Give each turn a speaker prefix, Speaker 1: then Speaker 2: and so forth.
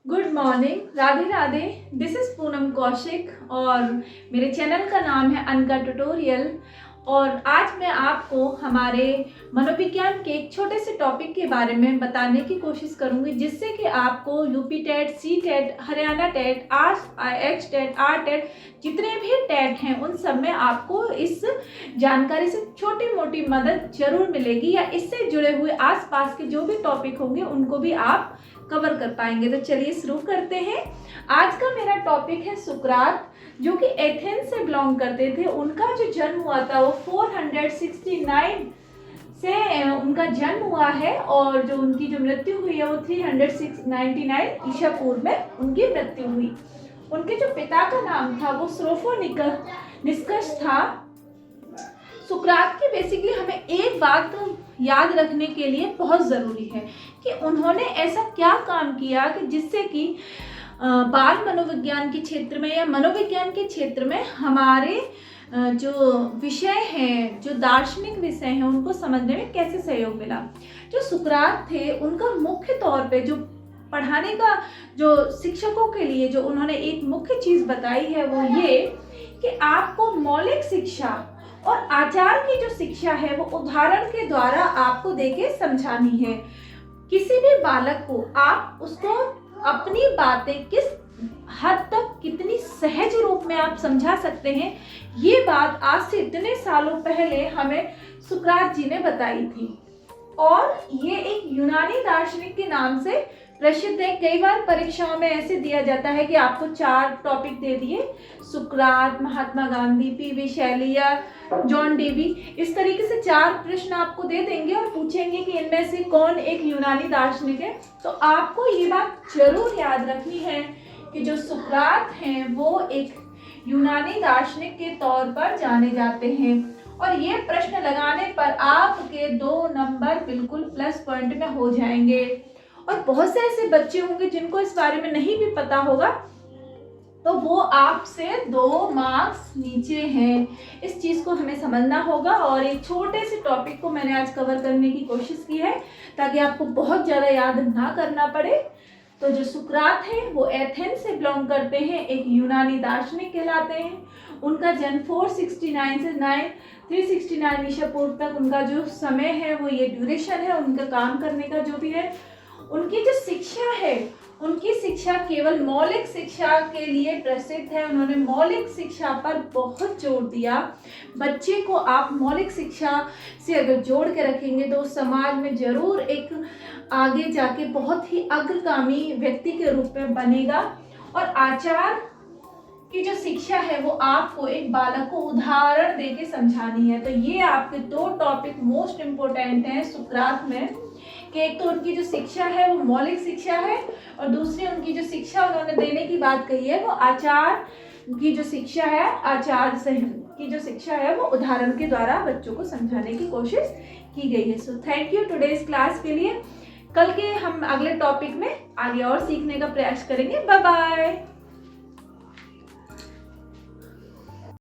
Speaker 1: Good morning, Radhe Radhe. This is Poonam Kaushik और मेरे channel का नाम है अनका ट्यूटोरियल। और आज मैं आपको हमारे मनोविज्ञान के एक छोटे से टॉपिक के बारे में बताने की कोशिश करूंगी, जिससे कि आपको UP TET, C TET, Haryana TET, H TET, R TET, जितने भी टेट हैं उन सब में आपको इस जानकारी से छोटी मोटी मदद जरूर मिलेगी, या इससे जुड़े हुए आसपास के जो भी टॉपिक होंगे उनको भी आप कवर कर पाएंगे। तो चलिए शुरू करते हैं। आज का मेरा टॉपिक है सुकरात, जो कि एथेंस से बिलोंग करते थे। उनका जो जन्म हुआ था वो 469 से उनका जन्म हुआ है, और जो उनकी जो मृत्यु हुई है वो 399 ईसा पूर्व में उनकी मृत्यु हुई। उनके जो पिता का नाम था वो स्रोफोनिकस था। सुकरात की बेसिकली हमें एक बात याद रखने के लिए बहुत ज़रूरी है कि उन्होंने ऐसा क्या काम किया कि जिससे कि बाल मनोविज्ञान के क्षेत्र में या मनोविज्ञान के क्षेत्र में हमारे जो विषय हैं, जो दार्शनिक विषय हैं, उनको समझने में कैसे सहयोग मिला। जो सुकरात थे उनका मुख्य तौर पे जो पढ़ाने का जो शिक्षकों के लिए जो उन्होंने एक मुख्य चीज़ बताई है वो ये कि आपको मौलिक शिक्षा और आचार की जो शिक्षा है वो उदाहरण के द्वारा आपको देके समझानी है। किसी भी बालक को आप उसको अपनी बातें किस हद तक कितनी सहज रूप में आप समझा सकते हैं, ये बात आज से इतने सालों पहले हमें सुकरात जी ने बताई थी। और ये एक यूनानी दार्शनिक के नाम से प्रसिद्ध है। कई बार परीक्षाओं में ऐसे दिया जाता है कि आपको 4 टॉपिक दे दिए, सुकरात, महात्मा गांधी, पी.वी. शैली या जॉन डेवी, इस तरीके से 4 प्रश्न आपको दे देंगे और पूछेंगे कि इनमें से कौन एक यूनानी दार्शनिक है। तो आपको ये बात जरूर याद रखनी है कि जो सुकरात हैं वो एक यूनानी दार्शनिक के तौर पर जाने जाते हैं, और ये प्रश्न लगाने पर आपके 2 नंबर बिल्कुल प्लस पॉइंट में हो जाएंगे। और बहुत से ऐसे बच्चे होंगे जिनको इस बारे में नहीं भी पता होगा, तो वो आपसे 2 मार्क्स नीचे हैं। इस चीज़ को हमें समझना होगा, और एक छोटे से टॉपिक को मैंने आज कवर करने की कोशिश की है ताकि आपको बहुत ज़्यादा याद ना करना पड़े। तो जो सुकरात है वो एथेंस से बिलोंग करते हैं, एक यूनानी दार्शनिक कहलाते हैं। उनका जन्म 469 से 369 ईसा पूर्व तक उनका जो समय है वो ये ड्यूरेशन है उनका काम करने का जो भी है। उनकी जो शिक्षा है, उनकी शिक्षा केवल मौलिक शिक्षा के लिए प्रसिद्ध है। उन्होंने मौलिक शिक्षा पर बहुत जोर दिया। बच्चे को आप मौलिक शिक्षा से अगर जोड़ के रखेंगे तो समाज में जरूर एक आगे जाके बहुत ही अग्रगामी व्यक्ति के रूप में बनेगा। और आचार की जो शिक्षा है वो आपको एक बालक को उदाहरण देके समझानी है। तो ये आपके 2 टॉपिक मोस्ट इम्पोर्टेंट हैं सुकरात में, कि एक तो उनकी जो शिक्षा है वो मौलिक शिक्षा है, और दूसरी उनकी जो शिक्षा उन्होंने देने की बात कही है वो आचार की जो शिक्षा है, आचार से की जो शिक्षा है वो उदाहरण के द्वारा बच्चों को समझाने की कोशिश की गई है। So thank you today's class के लिए। कल के हम अगले टॉपिक में आगे और सीखने का प्रयास करेंगे। Bye bye.